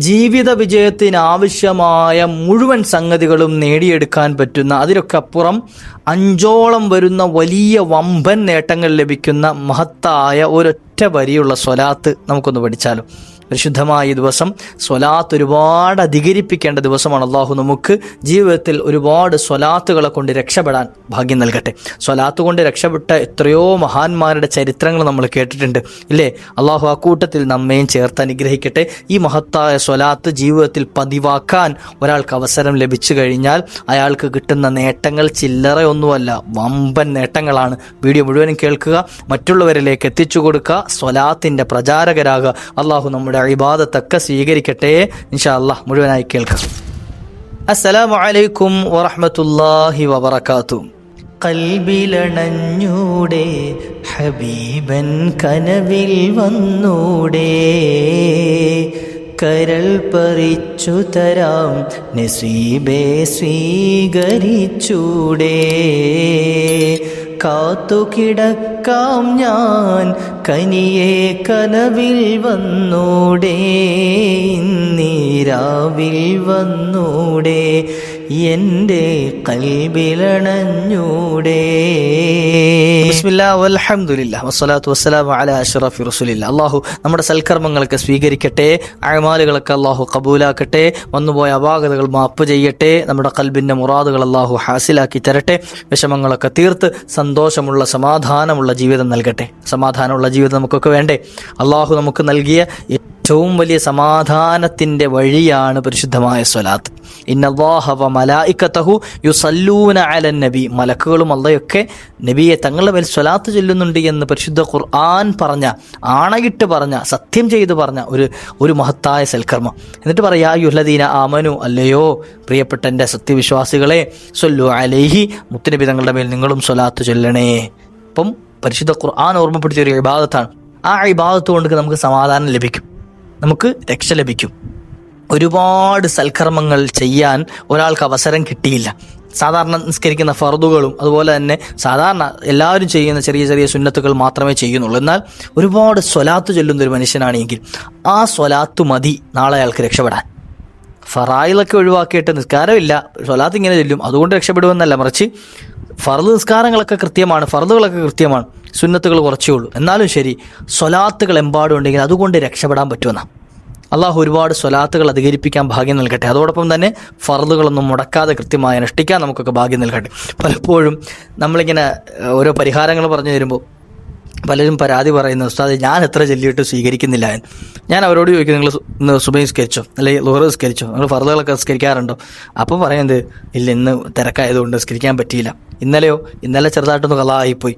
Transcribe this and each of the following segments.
ജീവിത വിജയത്തിനാവശ്യമായ മുഴുവൻ സംഗതികളും നേടിയെടുക്കാൻ പറ്റുന്ന, അതിനൊക്കെ അപ്പുറം 5ഓളം വരുന്ന വലിയ വമ്പൻ നേട്ടങ്ങൾ ലഭിക്കുന്ന മഹത്തായ ഒരൊറ്റ വരിയുള്ള സ്വലാത്ത് നമുക്കൊന്ന് പഠിച്ചാലോ. പരിശുദ്ധമായ ഈ ദിവസം സ്വലാത്ത് ഒരുപാട് അധികരിപ്പിക്കേണ്ട ദിവസമാണ്. അള്ളാഹു നമുക്ക് ജീവിതത്തിൽ ഒരുപാട് സ്വലാത്തുകളെ കൊണ്ട് രക്ഷപ്പെടാൻ ഭാഗ്യം നൽകട്ടെ. സ്വലാത്ത് കൊണ്ട് രക്ഷപ്പെട്ട എത്രയോ മഹാന്മാരുടെ ചരിത്രങ്ങൾ നമ്മൾ കേട്ടിട്ടുണ്ട് ഇല്ലേ? അള്ളാഹു ആ കൂട്ടത്തിൽ നമ്മയും ചേർത്ത് അനുഗ്രഹിക്കട്ടെ. ഈ മഹത്തായ സ്വലാത്ത് ജീവിതത്തിൽ പതിവാക്കാൻ ഒരാൾക്ക് അവസരം ലഭിച്ചു കഴിഞ്ഞാൽ അയാൾക്ക് കിട്ടുന്ന നേട്ടങ്ങൾ ചില്ലറയൊന്നുമല്ല, വമ്പൻ നേട്ടങ്ങളാണ്. വീഡിയോ മുഴുവനും കേൾക്കുക, മറ്റുള്ളവരിലേക്ക് എത്തിച്ചു കൊടുക്കുക, സ്വലാത്തിൻ്റെ പ്രചാരകരാകുക. അള്ളാഹു നമ്മുടെ ഇബാദത്തൊക്കെ സ്വീകരിക്കട്ടെ. ഇൻഷാ അല്ലാഹ് മുഴുവനായി കേൾക്കാം. അസ്സലാമു അലൈക്കും വറഹ്മത്തുള്ളാഹി വബറകാതുഹു. കൽബിലണഞ്ഞൂടെ ഹബീബൻ കനവിൽ വന്നൂടെ, കരൾ പറിച്ചു തരാം നസീബേ സ്വീകരിച്ചൂടെ, കാത്തുകിടക്കാം ഞാൻ കനിയെ കനവിൽ വന്നൂടെ, നീരാവിൽ വന്നൂടെ, എൻ്റെ കൽബിലണഞ്ഞൂടെ. ബിസ്മില്ലാഹ് വൽഹംദുലില്ലാഹ് വസ്സലാത്തു വസ്സലാമു അലാ അഷ്റഫി റസൂലില്ലാഹ്. അല്ലാഹു നമ്മുടെ സൽക്കർമ്മങ്ങളൊക്കെ സ്വീകരിക്കട്ടെ, അഅമാലുകളൊക്കെ അല്ലാഹു ഖബൂലാക്കട്ടെ, വന്നുപോയ അപാകതകൾ മാപ്പ് ചെയ്യട്ടെ, നമ്മുടെ ഖൽബിൻ്റെ മുറാദുകൾ അല്ലാഹു ഹാസിലാക്കി തരട്ടെ, വിഷമങ്ങളൊക്കെ തീർത്ത് സന്തോഷമുള്ള സമാധാനമുള്ള ജീവിതം നൽകട്ടെ. സമാധാനമുള്ള ജീവിതം നമുക്കൊക്കെ വേണ്ടേ? അല്ലാഹു നമുക്ക് നൽകിയ ഏറ്റവും വലിയ സമാധാനത്തിൻ്റെ വഴിയാണ് പരിശുദ്ധമായ സ്വലാത്ത്. ഇന്നല്ലാഹ വ മലായികതഹു യുസല്ലൂന അലൻ നബി. മലക്കുകളും അള്ളയൊക്കെ നബിയെ തങ്ങളുടെ മേൽ സ്വലാത്ത് ചൊല്ലുന്നുണ്ട് എന്ന് പരിശുദ്ധ ഖുർആൻ പറഞ്ഞ, ആണയിട്ട് പറഞ്ഞ, സത്യം ചെയ്തു പറഞ്ഞ ഒരു മഹത്തായ സൽക്കർമ്മം. എന്നിട്ട് പറയാ യുഹ്ലദീന ആമനു, അല്ലയോ പ്രിയപ്പെട്ട എൻ്റെ സത്യവിശ്വാസികളെ, സ്വല്ലു അലൈഹി, മുത്തുനബി തങ്ങളുടെ മേൽ നിങ്ങളും സ്വലാത്ത് ചൊല്ലണേ. അപ്പം പരിശുദ്ധ ഖുർആൻ ഓർമ്മപ്പെടുത്തിയ ഒരു ഇബാദത്താണ്. ആ ഇബാദത്ത് കൊണ്ട് നമുക്ക് സമാധാനം ലഭിക്കും, നമുക്ക് രക്ഷ ലഭിക്കും. ഒരുപാട് സൽക്കർമ്മങ്ങൾ ചെയ്യാൻ ഒരാൾക്ക് അവസരം കിട്ടിയില്ല. സാധാരണ നിസ്കരിക്കുന്ന ഫർദുകളും അതുപോലെ തന്നെ സാധാരണ എല്ലാവരും ചെയ്യുന്ന ചെറിയ ചെറിയ സുന്നത്തുകൾ മാത്രമേ ചെയ്യുന്നുള്ളൂ. എന്നാൽ ഒരുപാട് സ്വലാത്ത് ചൊല്ലുന്ന ഒരു മനുഷ്യനാണെങ്കിൽ ആ സ്വലാത്ത് മതി നാളെ അയാൾക്ക് രക്ഷപ്പെടാൻ. ഫറായിലൊക്കെ ഒഴിവാക്കിയിട്ട് നിസ്കാരമില്ല, സ്വലാത്ത് ഇങ്ങനെ ചൊല്ലും അതുകൊണ്ട് രക്ഷപ്പെടുമെന്നല്ല, മറിച്ച് ഫർദ് നിസ്കാരങ്ങളൊക്കെ കൃത്യമാണ്, ഫർദുകളൊക്കെ കൃത്യമാണ്, സുന്നത്തുകൾ കുറച്ചേ ഉള്ളൂ. എന്നാലും ശരി, സ്വലാത്തുകൾ എമ്പാടും ഉണ്ടെങ്കിൽ അതുകൊണ്ട് രക്ഷപ്പെടാൻ പറ്റുമെന്നാണ്. അള്ളാഹു ഒരുപാട് സ്വലാത്തുകൾ അധികരിപ്പിക്കാൻ ഭാഗ്യം നൽകട്ടെ. അതോടൊപ്പം തന്നെ ഫർദുകളൊന്നും മുടക്കാതെ കൃത്യമായി അനുഷ്ഠിക്കാൻ നമുക്കൊക്കെ ഭാഗ്യം നൽകട്ടെ. പലപ്പോഴും നമ്മളിങ്ങനെ ഓരോ പരിഹാരങ്ങൾ പറഞ്ഞു തരുമ്പോൾ പലരും പരാതി പറയുന്നു, ഉസ്താദേ ഞാൻ എത്ര ചൊല്ലിയിട്ട് സ്വീകരിക്കുന്നില്ല എന്ന്. ഞാൻ അവരോട് ചോദിക്കും, നിങ്ങൾ ഇന്ന് സുബഹി നിസ്കരിച്ചോ, അല്ലെങ്കിൽ ളുഹർ നിസ്കരിച്ചോ, നിങ്ങൾ ഫർദുകളൊക്കെ നിസ്കരിക്കാറുണ്ടോ? അപ്പം പറയുന്നത് ഇല്ല, ഇന്ന് തിരക്കായതുകൊണ്ട് നിസ്കരിക്കാൻ പറ്റിയില്ല. ഇന്നലെ ചെറുതായിട്ടൊന്ന് കളായിപ്പോയി,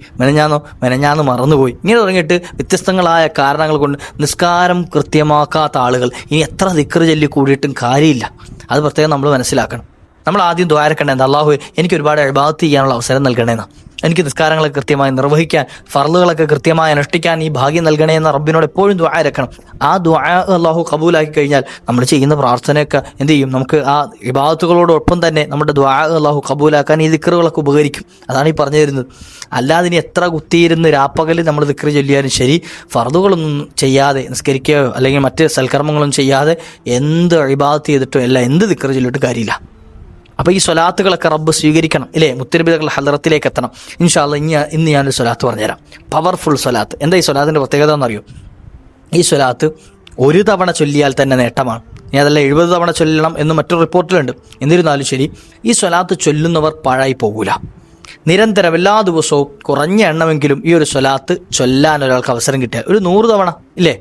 മെനഞ്ഞാന്ന് മറന്നുപോയി. ഇങ്ങനെ തുടങ്ങിയിട്ട് വ്യത്യസ്തങ്ങളായ കാരണങ്ങൾ കൊണ്ട് നിസ്കാരം കൃത്യമാക്കാത്ത ആളുകൾ ഇനി എത്ര ദിക്ർ ചൊല്ലി കൂടിയിട്ടും കാര്യമില്ല. അത് പ്രത്യേകം നമ്മൾ മനസ്സിലാക്കണം. നമ്മൾ ആദ്യം ദ്വാരക്കണ്ടേ, അല്ലാഹു എനിക്ക് ഒരുപാട് ഇബാദത്ത് ചെയ്യാനുള്ള അവസരം നൽകണേന്നാ, എനിക്ക് നിസ്കാരങ്ങളൊക്കെ കൃത്യമായി നിർവഹിക്കാൻ, ഫർളുകളൊക്കെ കൃത്യമായി അനുഷ്ഠിക്കാൻ ഈ ഭാഗ്യം നൽകണേ എന്ന റബ്ബിനോട് എപ്പോഴും ദുആ ഇരക്കണം. ആ ദുആ അല്ലാഹു കബൂലാക്കി കഴിഞ്ഞാൽ നമ്മൾ ചെയ്യുന്ന പ്രാർത്ഥനയൊക്കെ എന്ത് ചെയ്യും, നമുക്ക് ആ ഇബാദത്തുകളോടൊപ്പം തന്നെ നമ്മുടെ ദുആ അല്ലാഹു കബൂലാക്കാൻ ഈ ദിക്റുകളൊക്കെ ഉപകരിക്കും. അതാണ് ഈ പറഞ്ഞു തരുന്നത്. അല്ലാതെ ഇനി എത്ര കുത്തിയിരുന്ന് രാപ്പകൽ നമ്മൾ ദിക്ർ ചൊല്ലിയാലും ശരി, ഫർളുകളൊന്നും ചെയ്യാതെ നിസ്കരിക്കുകയോ അല്ലെങ്കിൽ മറ്റ് സൽക്കർമ്മങ്ങളൊന്നും ചെയ്യാതെ എന്ത് ഇബാദത്ത് ചെയ്തിട്ടോ അല്ല, എന്ത് ദിക്ർ ചൊല്ലിയിട്ട് കാര്യമില്ല. അപ്പോൾ ഈ സ്വലാത്തുകളൊക്കെ റബ്ബ് സ്വീകരിക്കണം ഇല്ലേ? മുത്തുനബികളുടെ ഹളറത്തിലേക്ക് എത്തണം. ഇൻഷാ അല്ലാഹ് ഇന്ന് ഞാനൊരു സ്വലാത്ത് പറഞ്ഞുതരാം, പവർഫുൾ സ്വലാത്ത്. എന്താ ഈ സ്വലാത്തിൻ്റെ പ്രത്യേകത എന്നറിയോ? ഈ സ്വലാത്ത് ഒരു തവണ ചൊല്ലിയാൽ തന്നെ നേട്ടമാണ്. ഇനി അതല്ല 70 തവണ ചൊല്ലണം എന്ന് മറ്റൊരു റിപ്പോർട്ടിലുണ്ട്. എന്നിരുന്നാലും ശരി, ഈ സ്വലാത്ത് ചൊല്ലുന്നവർ പാഴായി പോകൂല. നിരന്തരം എല്ലാ ദിവസവും കുറഞ്ഞ എണ്ണമെങ്കിലും ഈ ഒരു സ്വലാത്ത് ചൊല്ലാൻ ഒരാൾക്ക് അവസരം കിട്ടിയാൽ ഒരു 100 തവണ ഇല്ലേ,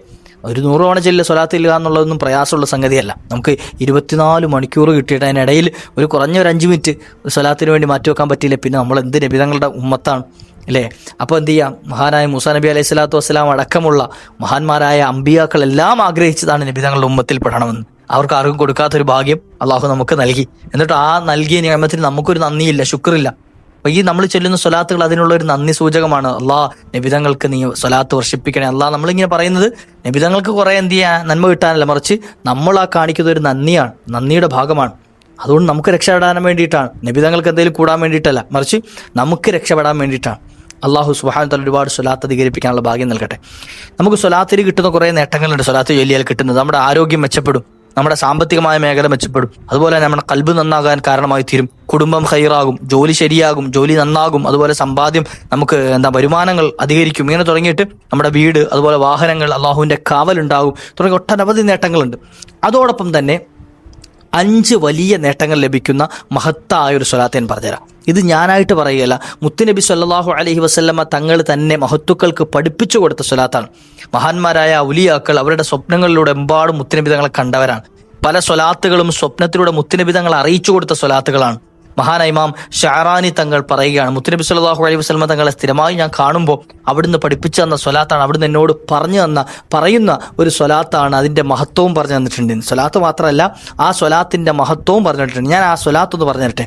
ഒരു 100 തവണ ചൊല്ലി സ്വലാത്ത് ഇല്ല എന്നുള്ളതൊന്നും പ്രയാസമുള്ള സംഗതിയല്ല. നമുക്ക് 24 മണിക്കൂർ കിട്ടിയിട്ട് അതിനിടയിൽ ഒരു കുറഞ്ഞ ഒരു 5 മിനിറ്റ് സ്വലാത്തിന് വേണ്ടി മാറ്റിവെക്കാൻ പറ്റിയില്ല, പിന്നെ നമ്മൾ എന്ത് നബിതങ്ങളുടെ ഉമ്മത്താണ് അല്ലേ? അപ്പോൾ എന്ത് ചെയ്യാം, മഹാനായ മൂസാ നബി അലൈഹി സ്വലാത്തു വസ്സലാം അടക്കമുള്ള മഹാന്മാരായ അമ്പിയാക്കളെല്ലാം ആഗ്രഹിച്ചതാണ് നബിതങ്ങളുടെ ഉമ്മത്തിൽ പെടണമെന്ന്. അവർക്ക് ആർക്കും കൊടുക്കാത്തൊരു ഭാഗ്യം അള്ളാഹു നമുക്ക് നൽകി. എന്നിട്ട് ആ നൽകിയ നിയമത്തിന് നമുക്കൊരു നന്ദിയില്ല, ശുക്രില്ല. അപ്പോൾ ഈ നമ്മൾ ചൊല്ലുന്ന സ്വലാത്തുകൾ അതിനുള്ളൊരു നന്ദി സൂചകമാണ്. അള്ളാഹ് നബിതങ്ങൾക്ക് നീ സ്വലാത്ത് വർഷിപ്പിക്കണേ. അള്ളാഹ് നമ്മളിങ്ങനെ പറയുന്നത് നബിതങ്ങൾക്ക് കുറേ എന്ത് ചെയ്യാൻ നന്മ കിട്ടാനല്ല, മറിച്ച് നമ്മൾ ആ കാണിക്കുന്ന ഒരു നന്ദിയാണ്, നന്ദിയുടെ ഭാഗമാണ്. അതുകൊണ്ട് നമുക്ക് രക്ഷപ്പെടാൻ വേണ്ടിയിട്ടാണ്, നബിതങ്ങൾക്ക് എന്തെങ്കിലും കൂടാൻ വേണ്ടിയിട്ടല്ല, മറിച്ച് നമുക്ക് രക്ഷപ്പെടാൻ വേണ്ടിയിട്ടാണ്. അള്ളാഹു സുബ്ഹാനഹു വ തആല ഒരുപാട് സ്വലാത്ത് അധികരിപ്പിക്കാനുള്ള ഭാഗ്യം നൽകട്ടെ. നമുക്ക് സ്വലാത്തിൽ കിട്ടുന്ന കുറേ നേട്ടങ്ങളുണ്ട്. സ്വലാത്ത് ചൊല്ലിയാൽ കിട്ടുന്നത് നമ്മുടെ ആരോഗ്യം മെച്ചപ്പെടും, നമ്മുടെ സാമ്പത്തികമായ മേഖല മെച്ചപ്പെടും. അതുപോലെ നമ്മുടെ ഖൽബ് നന്നാകാൻ കാരണമായി തീരും. കുടുംബം ഖൈറാകും, ജോലി ശരിയാകും, ജോലി നന്നാകും, അതുപോലെ സമ്പാദ്യം നമുക്ക് വരുമാനങ്ങൾ അധികരിക്കും. ഇങ്ങനെ തുടങ്ങിയിട്ട് നമ്മുടെ വീട്, അതുപോലെ വാഹനങ്ങൾ, അള്ളാഹുവിൻ്റെ കാവലുണ്ടാകും, തുടങ്ങി ഒട്ടനവധി നേട്ടങ്ങളുണ്ട്. അതോടൊപ്പം തന്നെ 5 വലിയ നേട്ടങ്ങൾ ലഭിക്കുന്ന മഹത്തായ ഒരു സ്വലാത്ത് ഞാൻ പറഞ്ഞുതരാം. ഇത് ഞാനായിട്ട് പറയുകയല്ല, മുത്തുനബി സല്ലല്ലാഹു അലൈഹി വസല്ലമ തങ്ങൾ തന്നെ മഹത്തുക്കൾക്ക് പഠിപ്പിച്ചു കൊടുത്ത സ്വലാത്താണ്. മഹാന്മാരായ ഔലിയാക്കൾ അവരുടെ സ്വപ്നങ്ങളിലൂടെ എമ്പാടും മുത്തുനബി തങ്ങളെ കണ്ടവരാണ്. പല സ്വലാത്തുകളും സ്വപ്നത്തിലൂടെ മുത്തുനബി തങ്ങളെ അറിയിച്ചു കൊടുത്ത സ്വലാത്തുകളാണ്. മഹാനായ ഇമാം ഷഅറാനി തങ്ങൾ പറയുകയാണ്, മുത്തുനബി സല്ലല്ലാഹു അലൈഹി വസല്ലമ തങ്ങളെ സ്ഥിരമായി ഞാൻ കാണുമ്പോൾ അവിടുന്ന് പഠിപ്പിച്ചു തന്ന സ്വലാത്താണ്, അവിടുന്ന് എന്നോട് പറയുന്ന ഒരു സ്വലാത്താണ്. അതിൻ്റെ മഹത്വവും പറഞ്ഞു തന്നിട്ടുണ്ട്. സ്വലാത്ത് മാത്രമല്ല, ആ സ്വലാത്തിൻ്റെ മഹത്വവും പറഞ്ഞിട്ടുണ്ട്. ഞാൻ ആ സ്വലാത്ത് ഒന്ന് പറഞ്ഞു തരട്ടെ.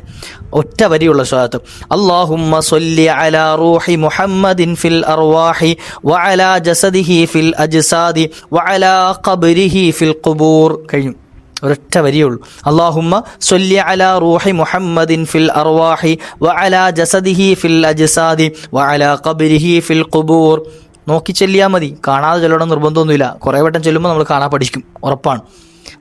ഒറ്റ വരിയുള്ള സ്വലാത്ത്. അല്ലാഹുമ്മ സ്വല്ലി അലാ റൂഹി മുഹമ്മദിൻ ഫിൽ അർവാഹി വഅലാ ജസദിഹി ഫിൽ അജ്സാദി വഅലാ ഖബ്രിഹി ഫിൽ ഖുബൂർ. കഴിഞ്ഞു. ഒരൊറ്റ വരിയേ ഉള്ളൂ. അല്ലാഹുമ്മ സ്വല്ലി അലാ റൂഹി മുഹമ്മദിൻ ഫിൽ അർവാഹി വഅലാ ജസദിഹി ഫിൽ അജ്സാദി വഅലാ ഖബ്രിഹി ഫിൽ ഖുബൂർ. നോക്കി ചൊല്ലിയാൽ മതി, കാണാതെ ചൊല്ലണം നിർബന്ധമൊന്നുമില്ല. കുറേ വട്ടം ചൊല്ലുമ്പോൾ നമ്മൾ കാണാൻ പഠിക്കും, ഉറപ്പാണ്.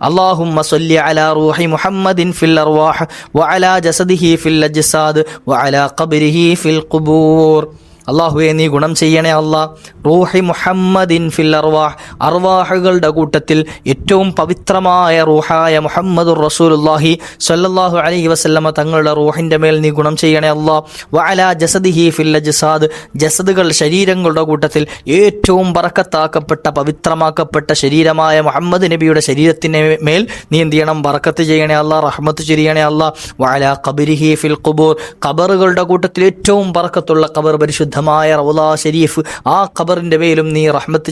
അല്ലാഹുമ്മ സ്വല്ലി അലാ റൂഹി മുഹമ്മദിൻ ഫിൽ അർവാഹ് വഅലാ ജസദിഹി ഫിൽ അജ്സാദ് വഅലാ ഖബ്രിഹി ഫിൽ ഖുബൂർ. അള്ളാഹുവെ നീ ഗുണം ചെയ്യണേ അല്ലാഹ്. റൂഹി മുഹമ്മദിൻ ഫിൽ അർവാഹ്, അർവാഹുകളുടെ കൂട്ടത്തിൽ ഏറ്റവും പവിത്രമായ റൂഹായ മുഹമ്മദുർ റസൂലുള്ളാഹി സ്വല്ലല്ലാഹു അലൈഹി വസല്ലമ തങ്ങളുടെ റൂഹിൻ്റെ മേൽ നീ ഗുണം ചെയ്യണേ അല്ലാഹ്. വഅലാ ജസദിഹി ഫിൽ അജ്സാദ്, ജസദുകൾ ശരീരങ്ങളുടെ കൂട്ടത്തിൽ ഏറ്റവും ബറക്കത്താക്കപ്പെട്ട പവിത്രമാക്കപ്പെട്ട ശരീരമായ മുഹമ്മദ് നബിയുടെ ശരീരത്തിന് മേൽ നീ എന്ത് ചെയ്യണം? ബറക്കത്ത് ചെയ്യണേ അല്ലാഹ്, റഹ്മത്ത് ചെയ്യണേ അല്ലാഹ്. വഅലാ ഖബ്രിഹി ഫിൽ ഖുബൂർ, ഖബറുകളുടെ കൂട്ടത്തിൽ ഏറ്റവും ബറക്കത്തുള്ള ഖബർ പരിശുദ്ധമായ റൗള ശരീഫ്, ആ ഖബറിൻ്റെ മേലും നീ റഹ്മത്ത്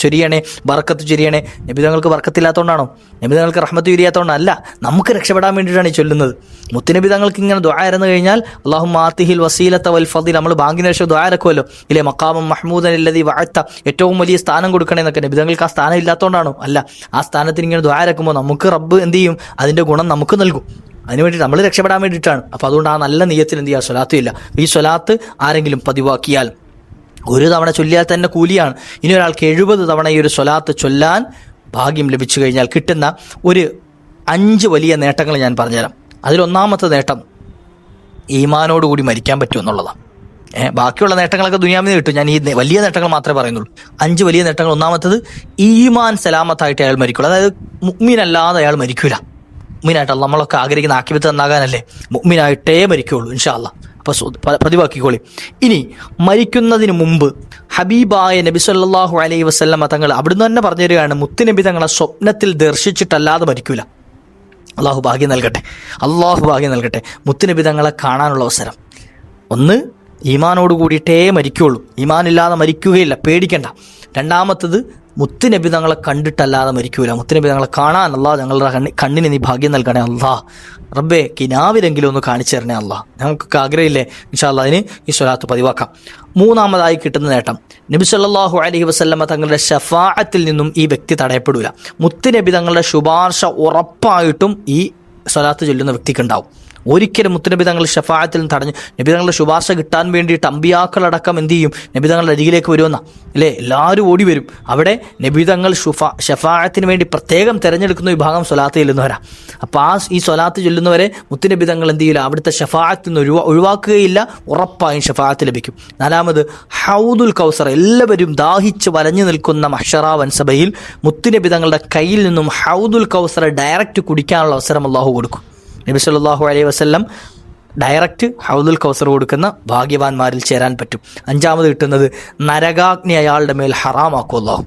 ചൊരിയണേ, ബറക്കത്ത് ചൊരിയണേ. നബിതങ്ങൾക്ക് ബറക്കത്തില്ലാത്തതുകൊണ്ടാണോ? നബിതങ്ങൾക്ക് റഹ്മത്ത് ചൊരിയാത്തതുകൊണ്ടല്ല, നമുക്ക് രക്ഷപ്പെടാൻ വേണ്ടിയിട്ടാണ് ഈ ചൊല്ലുന്നത്. മുത്തുനബിതങ്ങൾക്ക് ഇങ്ങനെ ദുആ ഇരുന്ന് കഴിഞ്ഞാൽ അല്ലാഹുമ്മ ആതിഹിൽ വസീലത വൽ ഫദിൽ, നമ്മൾ ബാങ്കിന് ശേഷം ദുആ ഇറക്കുമല്ലോ ഇല്ലേ, മഖാമം മഹ്മൂദൻ അല്ലദീ വഅത്ത, ഏറ്റവും വലിയ സ്ഥാനം കൊടുക്കണേ എന്നൊക്കെ. നബിതങ്ങൾക്ക് ആ സ്ഥാനം ഇല്ലാത്തതുകൊണ്ടാണോ? അല്ല, ആ സ്ഥാനത്തിന് ഇങ്ങനെ ദുആ ഇറക്കുമ്പോൾ നമുക്ക് റബ്ബ് എന്ത് ചെയ്യും? അതിൻ്റെ ഗുണം നമുക്ക് നൽകും. അതിനുവേണ്ടി നമ്മൾ രക്ഷപ്പെടാൻ വേണ്ടിയിട്ടാണ്. അപ്പോൾ അതുകൊണ്ട് ആ നല്ല നിയ്യത്തിൽ എന്ത് ചെയ്യുക? സ്വലാത്ത് ഇല്ല. ഈ സ്വലാത്ത് ആരെങ്കിലും പതിവാക്കിയാൽ, ഒരു തവണ ചൊല്ലിയാൽ തന്നെ കൂലിയാണ്. ഇനി ഒരാൾക്ക് 70 തവണ ഈ ഒരു സ്വലാത്ത് ചൊല്ലാൻ ഭാഗ്യം ലഭിച്ചു കഴിഞ്ഞാൽ കിട്ടുന്ന ഒരു 5 വലിയ നേട്ടങ്ങൾ ഞാൻ പറഞ്ഞുതരാം. അതിലൊന്നാമത്തെ നേട്ടം ഈമാനോടുകൂടി മരിക്കാൻ പറ്റുമെന്നുള്ളതാണ്. ബാക്കിയുള്ള നേട്ടങ്ങളൊക്കെ ദുനിയാവിൽ കിട്ടും. ഞാൻ ഈ വലിയ നേട്ടങ്ങൾ മാത്രമേ പറയുന്നുള്ളൂ. 5 വലിയ നേട്ടങ്ങൾ. ഒന്നാമത്തത്, ഈമാൻ സലാമത്തായിട്ട് അയാൾ മരിക്കുള്ളൂ. അതായത് മുഅ്മിനല്ലാതെ അയാൾ മരിക്കൂല. മുഅ്മിനായിട്ട് നമ്മളൊക്കെ ആഗ്രഹിക്കുന്ന ആക്കിബത്ത് നന്നാകാനല്ലേ, മുഅ്മിനായിട്ടേ മരിക്കുള്ളൂ ഇൻഷാ അല്ലാഹ്. അപ്പോൾ പതിവാക്കിക്കോളി. ഇനി മരിക്കുന്നതിന് മുമ്പ് ഹബീബായ നബി സല്ലല്ലാഹു അലൈഹി വസല്ലമ തങ്ങൾ അവിടുന്ന് തന്നെ പറഞ്ഞു തരികയാണ്, മുത്തുനബി തങ്ങളെ സ്വപ്നത്തിൽ ദർശിച്ചിട്ടല്ലാതെ മരിക്കൂല. അള്ളാഹു ഭാഗ്യം നൽകട്ടെ, അള്ളാഹു ഭാഗ്യം നൽകട്ടെ. മുത്തുനബി തങ്ങളെ കാണാനുള്ള അവസരം. ഒന്ന്, ഈമാനോട് കൂടിയിട്ടേ മരിക്കുകയുള്ളൂ, ഈമാനില്ലാതെ മരിക്കുകയില്ല, പേടിക്കണ്ട. രണ്ടാമത്തത്, മുത്തുനബി തങ്ങളെ കണ്ടിട്ടല്ലാതെ മരിക്കൂല. മുത്തുനബി തങ്ങളെ കാണാൻ അല്ലാഹ് ഞങ്ങളുടെ കണ്ണിന് നീ ഭാഗ്യം നൽകണേ അല്ലാഹ്. റബ്ബേ, കിനാവിലെങ്കിലും ഒന്ന് കാണിച്ചു തരണേ അല്ലാഹ്. നമുക്കൊക്കെ ആഗ്രഹമില്ലേ? ഇൻഷാ അല്ലാഹ് അതിന് ഈ സ്വലാത്ത് പതിവാക്കാം. മൂന്നാമതായി കിട്ടുന്ന നേട്ടം, നബി സല്ലല്ലാഹു അലൈഹി വസല്ലമ തങ്ങളുടെ ശഫാഅത്തിൽ നിന്നും ഈ വ്യക്തി തടയപ്പെടൂല. മുത്തുനബി തങ്ങളുടെ ശുപാർശ ഉറപ്പായിട്ടും ഈ സ്വലാത്ത് ചൊല്ലുന്ന വ്യക്തിക്കുണ്ടാവും. ഒരിക്കലും മുത്തുനബി തങ്ങൾ ഷഫാഅത്തിൽ നിന്ന് തടഞ്ഞു. നബി തങ്ങളുടെ ശുപാർശ കിട്ടാൻ വേണ്ടിയിട്ട് അമ്പിയാക്കളടക്കം എന്ത് ചെയ്യും? നബി തങ്ങളുടെ അരികിലേക്ക് വരുമെന്ന അല്ലേ, എല്ലാവരും ഓടി വരും. അവിടെ നബി തങ്ങൾ ഷഫാഅത്തിന് വേണ്ടി പ്രത്യേകം തിരഞ്ഞെടുക്കുന്ന വിഭാഗം സ്വലാത്ത് ചൊല്ലുന്നവരാ. അപ്പോൾ ഈ സ്വലാത്ത് ചൊല്ലുന്നവരെ മുത്തുനബി തങ്ങൾ എന്ത് ചെയ്യില്ല? അവിടുത്തെ ഷഫാഅത്തിൽ നിന്ന് ഒഴിവാക്കുകയില്ല, ഉറപ്പായും ഷഫാഅത്ത് ലഭിക്കും. നാലാമത്, ഹൗദുൽ കൗസർ, എല്ലാവരും ദാഹിച്ച് വലഞ്ഞു നിൽക്കുന്ന മഹ്ശറ വൻസഭയിൽ മുത്തുനബി തങ്ങളുടെ കയ്യിൽ നിന്നും ഹൗദുൽ കൗസർ ഡയറക്റ്റ് കുടിക്കാനുള്ള അവസരം അല്ലാഹു കൊടുക്കും. നബി സല്ലല്ലാഹു അലൈഹി വസല്ലം ഡയറക്റ്റ് ഹൗദുൽ കൗസർ കൊടുക്കുന്ന ഭാഗ്യവാന്മാരിൽ ചേരാൻ പറ്റും. അഞ്ചാമത് കിട്ടുന്നത്, നരകാഗ്നി അയാളുടെ മേൽ ഹറാമാക്കും അല്ലാഹു.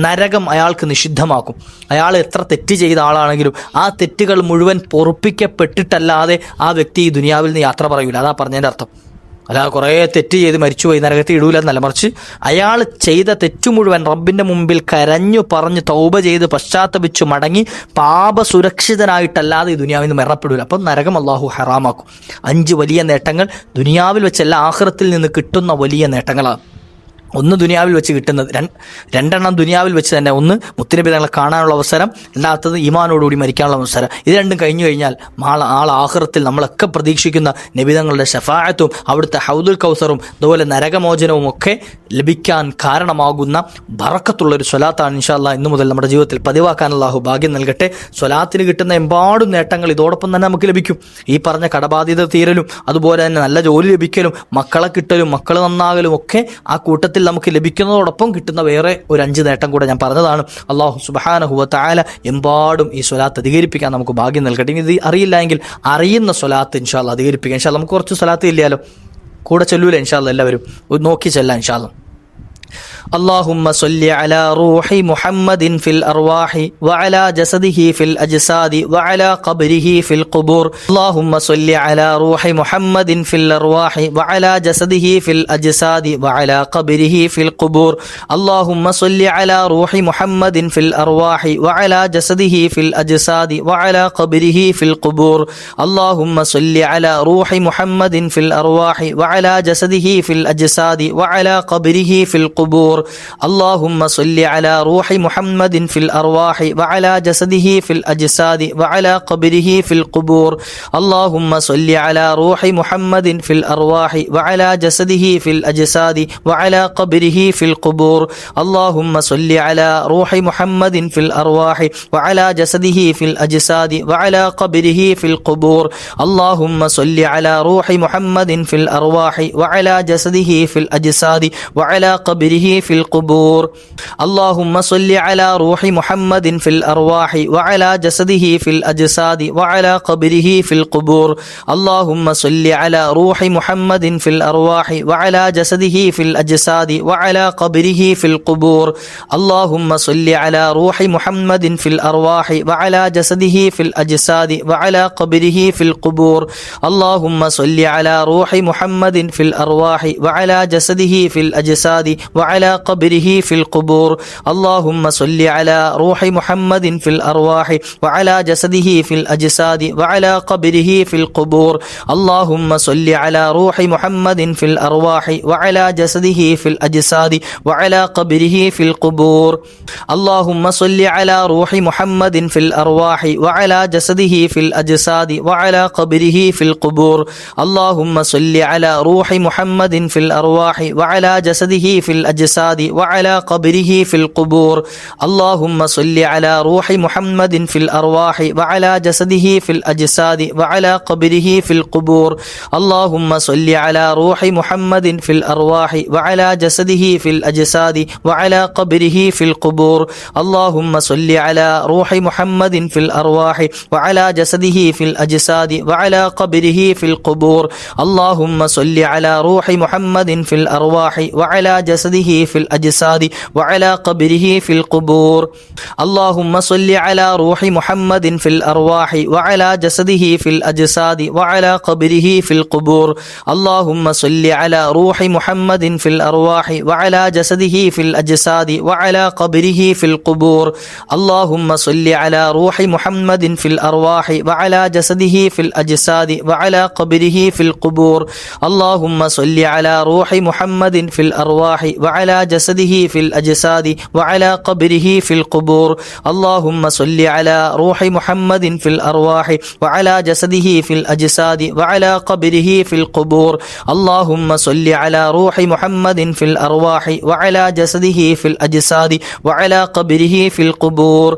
നരകം അയാൾക്ക് നിഷിദ്ധമാക്കും. അയാൾ എത്ര തെറ്റ് ചെയ്ത ആളാണെങ്കിലും ആ തെറ്റുകൾ മുഴുവൻ പൊറുപ്പിക്കപ്പെട്ടിട്ടല്ലാതെ ആ വ്യക്തി ഈ ദുനിയാവിൽ നിന്ന് യാത്ര പറയൂല. അതാ പറഞ്ഞതിൻ്റെ അർത്ഥം. അല്ലാതെ കുറേ തെറ്റ് ചെയ്ത് മരിച്ചുപോയി നരകത്തിൽ ഇടൂല എന്നല്ല, മറിച്ച് അയാൾ ചെയ്ത തെറ്റു മുഴുവൻ റബ്ബിൻ്റെ മുമ്പിൽ കരഞ്ഞു പറഞ്ഞ് തൗബ ചെയ്ത് പശ്ചാത്തപിച്ചു മടങ്ങി പാപസുരക്ഷിതനായിട്ടല്ലാതെ ഈ ദുനിയാവിൽ നിന്ന് മരണപ്പെടൂല. അപ്പം നരകം അല്ലാഹു ഹറാമാക്കും. 5 വലിയ നേട്ടങ്ങൾ ദുനിയാവിൽ വെച്ചല്ല, ആഖിറത്തിൽ നിന്ന് കിട്ടുന്ന വലിയ നേട്ടങ്ങളാണ്. ഒന്ന് ദുനിയാവിൽ വെച്ച് കിട്ടുന്നത്, രണ്ടെണ്ണം ദുനിയാവിൽ വെച്ച് തന്നെ. ഒന്ന് മുത്തുനബി തങ്ങളെ കാണാനുള്ള അവസരം, രണ്ടാമത്തത് ഈമാനോടുകൂടി മരിക്കാനുള്ള അവസരം. ഇത് രണ്ടും കഴിഞ്ഞു കഴിഞ്ഞാൽ ആഖിറത്തിൽ നമ്മളൊക്കെ പ്രതീക്ഷിക്കുന്ന നബി തങ്ങളുടെ ശഫാഅത്തും അവിടുത്തെ ഹൗദുൽ കൗസറും അതുപോലെ നരകമോചനവും ഒക്കെ ലഭിക്കാൻ കാരണമാകുന്ന ബറക്കത്തുള്ളൊരു സ്വലാത്താണ് ഇൻഷാ അല്ലാഹ് ഇന്നു മുതൽ നമ്മുടെ ജീവിതത്തിൽ പതിവാക്കാൻ അല്ലാഹു ഭാഗ്യം നൽകട്ടെ. സ്വലാത്തിന് കിട്ടുന്ന എമ്പാടും നേട്ടങ്ങൾ ഇതോടൊപ്പം തന്നെ നമുക്ക് ലഭിക്കും. ഈ പറഞ്ഞ കടബാധ്യത തീരലും അതുപോലെ തന്നെ നല്ല ജോലി ലഭിക്കലും മക്കളെ കിട്ടലും മക്കൾ നന്നാകലും ഒക്കെ ആ കൂട്ടത്തിൽ നമുക്ക് ലഭിക്കുന്നതോടൊപ്പം കിട്ടുന്ന വേറെ ഒരു 5 നേട്ടം കൂടെ ഞാൻ പറഞ്ഞതാണ്. അല്ലാഹു സുബ്ഹാനഹു വ തആല എമ്പാടും ഈ സ്വലാത്ത് അധികരിപ്പിക്കാൻ നമുക്ക് ഭാഗ്യം നൽകട്ടെ. ഇത് അറിയില്ല എങ്കിൽ അറിയുന്ന സ്വലാത്ത് ഇൻഷാ അല്ലാഹ് അധികരിപ്പിക്കാം. ഇൻഷാ അല്ലാഹ് നമുക്ക് കുറച്ച് സ്വലാത്ത് ഇല്ലാലോ, കൂടെ ചൊല്ലൂല ഇൻഷാ അല്ലാഹ്, എല്ലാവരും നോക്കി ചെല്ലാം ഇൻഷാ അല്ലാഹ്. اللهم صل على روح محمد في الأرواح وعلى جسده في الأجساد وعلى قبره في القبور. اللهم صل على روح محمد في الأرواح وعلى جسده في الأجساد وعلى قبره في القبور. اللهم صل على روح محمد في الأرواح وعلى جسده في الأجساد وعلى قبره في القبور. اللهم صل على روح محمد في الأرواح وعلى جسده في الأجساد وعلى قبره في القبور. اللهم صل على روح محمد في الأرواح وعلى جسده في الأجساد وعلى قبره في القبور. اللهم صل على روح محمد في الأرواح وعلى جسده في الأجساد وعلى قبره في القبور. اللهم صل على روح محمد في الأرواح وعلى جسده في الأجساد وعلى قبره في القبور. اللهم صل على روح محمد في الأرواح وعلى جسده في الأجساد وعلى قبره في القبور. اللهم صل على روح محمد في الأرواح وعلى جسده في الأجساد وعلى قبره في القبور. اللهم صل على روح محمد في الأرواح وعلى جسده في الأجساد وعلى قبره في القبور. اللهم صل على روح محمد في الأرواح وعلى جسده في الأجساد وعلى قبره في القبور. اللهم صل على روح محمد في الأرواح وعلى جسده في الأجساد وعلى قبره في القبور. اللهم صل على روح محمد في الأرواح وعلى جسده في الأجساد وعلى قبره في القبور. اللهم صل على روح محمد في الأرواح وعلى جسده في الأجساد وعلى قبره في القبور. اللهم صل على روح محمد في الأرواح وعلى جسده في الأجساد وعلى قبره في القبور. اللهم صل على روح محمد في الأرواح وعلى جسده في الأجساد وعلى قبره في القبور. اللهم صل على روح محمد في الأرواح وعلى جسده في الأجساد وعلى قبره في القبور. اللهم صل على روح محمد في الأرواح وعلى جسده في الأجساد وعلى قبره في القبور. اللهم صل على روح محمد في الأرواح وعلى جسده في الأجساد وعلى قبره في القبور. اللهم صل على روح محمد في الأرواح وعلى جسده في الأجساد وعلى قبره في القبور. اللهم صل على روح محمد في الأرواح وعلى جسده في الأجساد وعلى قبره في القبور. اللهم صل على روح محمد في الأرواح وعلى جسده في الأجساد وعلى قبره في القبور. اللهم صل على روح محمد في الأرواح وعلى جسده في الأجساد وعلى قبره في القبور. اللهم صل على روح محمد في الأرواح وعلى جسده في الأجساد وعلى قبره في القبور. اللهم صل على روح محمد في الأرواح وعلى جسده في الأجساد وعلى قبره في القبور. اللهم صل على روح محمد في الأرواح وعلى جسده في الأجساد وعلى قبره في القبور.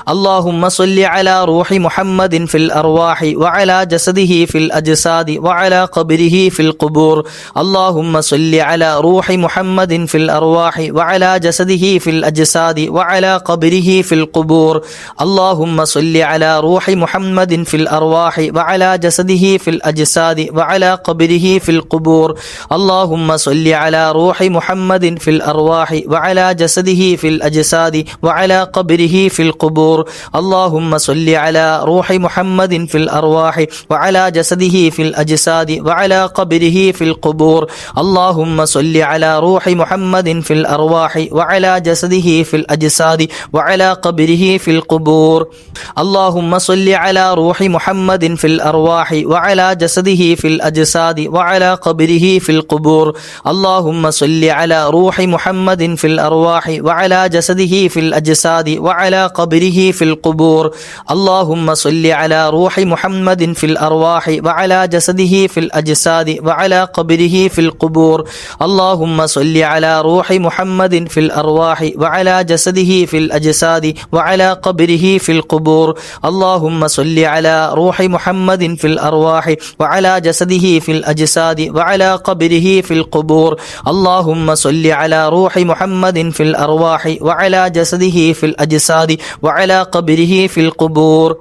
اللهم صل على روح محمد في الأرواح وعلى جسده في الأجساد وعلى قبره في القبور. اللهم صل على روح محمد في الأرواح وعلى جسده في الأجساد وعلى قبره في القبور. اللهم صل على روح محمد في الأرواح وعلى جسده في الأجساد وعلى قبره في القبور. اللهم صل على روح محمد في الأرواح وعلى جسده في الأجساد وعلى قبره في القبور. اللهم صل على روح محمد في الأرواح وعلى جسده في الأجساد وعلى قبره في القبور. اللهم صل على روح محمد في الأرواح وعلى جسده في الأجساد وعلى قبره في القبور اللهم صل على روح محمد في الأرواح وعلى جسده في الأجساد وعلى قبره في القبور اللهم صل على روح محمد في الأرواح وعلى جسده في الأجساد وعلى قبره في القبور اللهم صل على روح محمد في الأرواح وعلى جسده في الأجساد وعلى قبره في القبور اللهم صل على روح محمد في الأرواح وعلى جسده في الأجساد وعلى قبره في القبور اللهم صل على روح محمد في الأرواح وعلى جسده في الأجساد وعلى قبره في القبور اللهم صل على روح محمد في الأرواح وعلى جسده في الأجساد وعلى قبره في القبور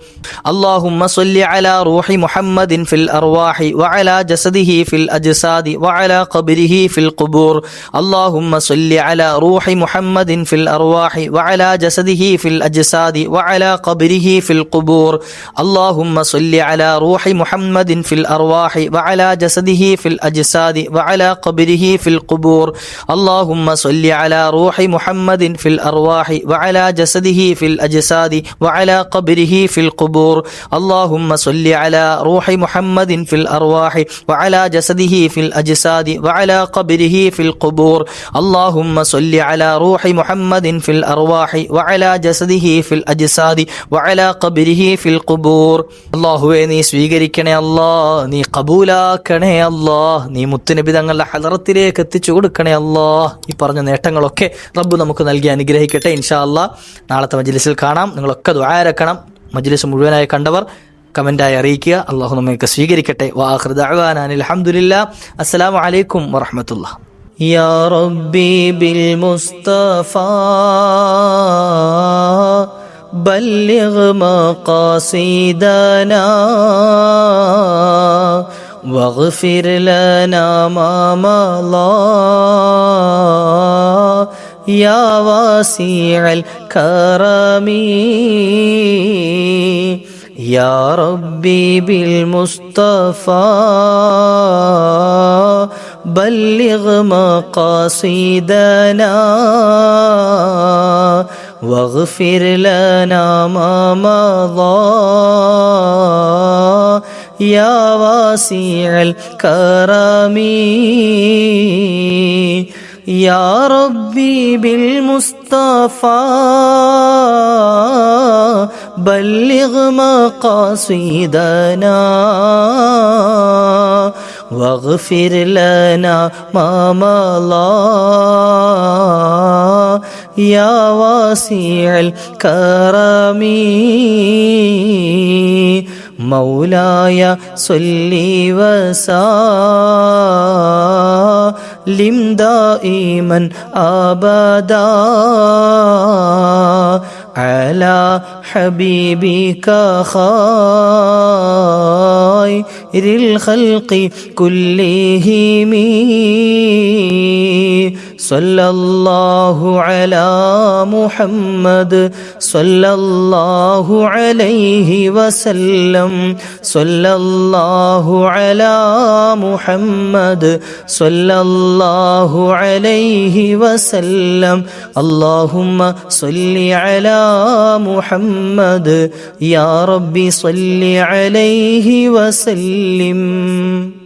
اللهم صل على روح محمد في الأرواح وعلى جسده في الأجساد وعلى قبره في القبور اللهم صل على روح محمد في الأرواح وعلى جسده في الأجساد وعلى قبره في القبور اللهم صل على روح محمد في الأرواح وعلى جسده في الأجساد وعلى قبره في القبور اللهم صل على روح محمد في الأرواح وعلى جسده في الأجساد وعلى قبره في القبور اللهم صل على روح محمد في الأرواح وعلى جسده في الأجساد وعلى قبره في القبور اللهم صل على روح محمد في الأرواح وعلى جسده في الأجساد وعلى قبره في القبور അല്ലാഹുവേ നീ സ്വീകരിക്കണേ അല്ലാ, നീ കബൂലാക്കണേ അല്ലാ, നീ മുത്തുനബി തങ്ങളുടെ ഹളറത്തിലേക്ക് എത്തിച്ചു കൊടുക്കണേ അല്ലാ. ഈ പറഞ്ഞ നേട്ടങ്ങളൊക്കെ റബ്ബ് നമുക്ക് നൽകി അനുഗ്രഹിക്കട്ടെ. ഇൻഷാ അല്ലാ നാളത്തെ മജ്ലിസിൽ കാണാം. നിങ്ങളൊക്കെ ദുആ ഇറക്കണം. മജ്ലിസ് മുഴുവനായി കണ്ടവർ കമന്റായി അറിയിക്കുക. അല്ലാഹു നമ്മെ സ്വീകരിക്കട്ടെ. വആഖിറു ദഅവാനാ അൽഹംദുലില്ലാഹ്. അസ്സലാമു അലൈക്കും വറഹ്മത്തുള്ളാഹി. യാ റബ്ബി ബിൽ മുസ്തഫാ بلغ مقاصدنا واغفر لنا ما مضى يا واسع الكرم يا ربي بالمصطفى بلغ مقاصدنا واغفر لنا ما مضى يا واسع الكرم يا ربي بالمصطفى بلغ مقاصدنا واغفر لنا ما مضى يا واسع الكرم مولاي صل وسلم دائما أبدا على حبيبك خير الخلق كلهم صلى الله على محمد صلى الله عليه وسلم صلى الله على محمد صلى الله عليه وسلم اللهم صل على محمد يا ربي صل عليه وسلم.